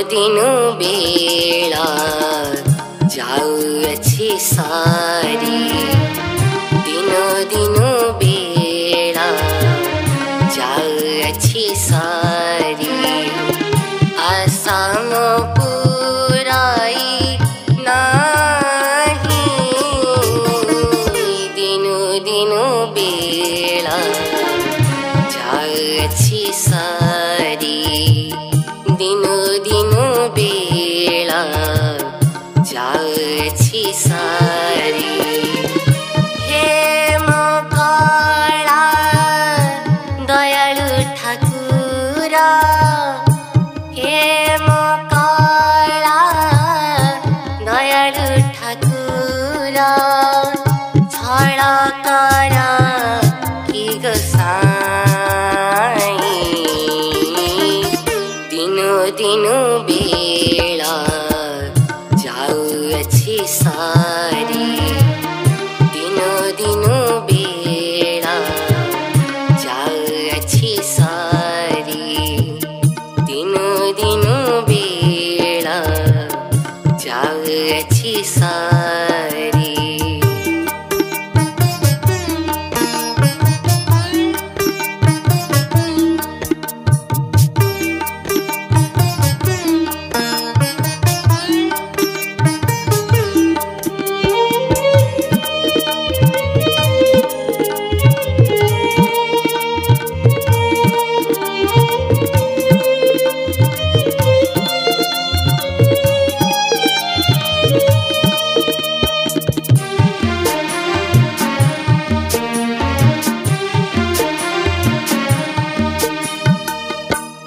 दिनो बेला जाउअछि सारी दिनो दिनो बेला जाउअछि सारी आशा म पुराई नाही दिनो दिनो बेला जाउअछि सारी दिनो दिनो बेला जाउअछि सारी हे मो काला दयालु ठाकुर हे मो काला दयालु ठाकुर छळ कर कि गोसाई दिनो दिनो बेला जाउअछि सारी दिनो दिनो बेला जाउअछि सारी दिनो दिनो बेला जाउअछि सारी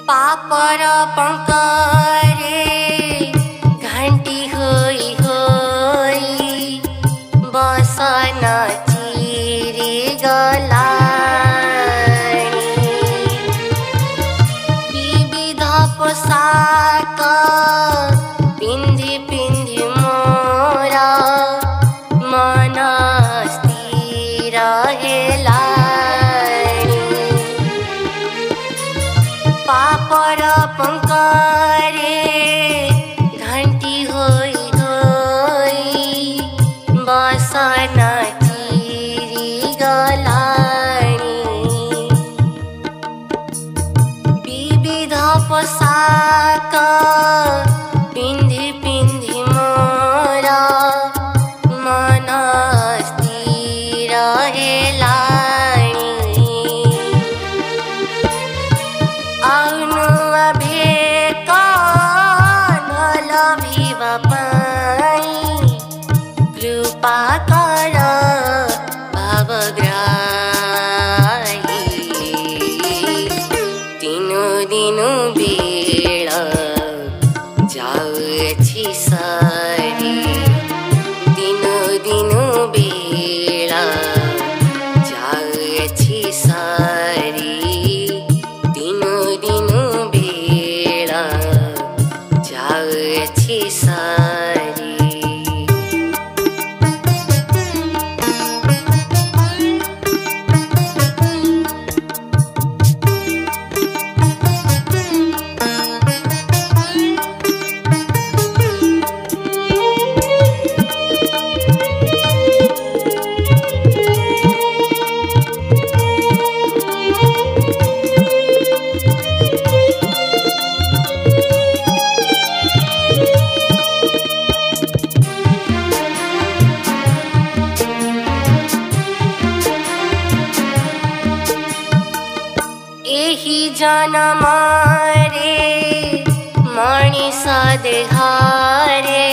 पापर पंकरे घंटी होई होई बसन चिरी गलानी विविध पोशाक पिंधि पिंधि मोरा मन स्थिर हेलानी पापर पंकरे घंटी होई होई बसन चिरी गलानी विविध पोशाक पिंधि पिंधि मोरा मन स्थिर हेलानी आउनु अभेक नलभिब पाई कृपा कर भावग्राही दिनो दिनो बेला जाउअछि सारी दिनो दिनो बेला जाउअछि सारी दिनो दिनो बेला जाउअछि सारी एही जनम रे मणिष देहारे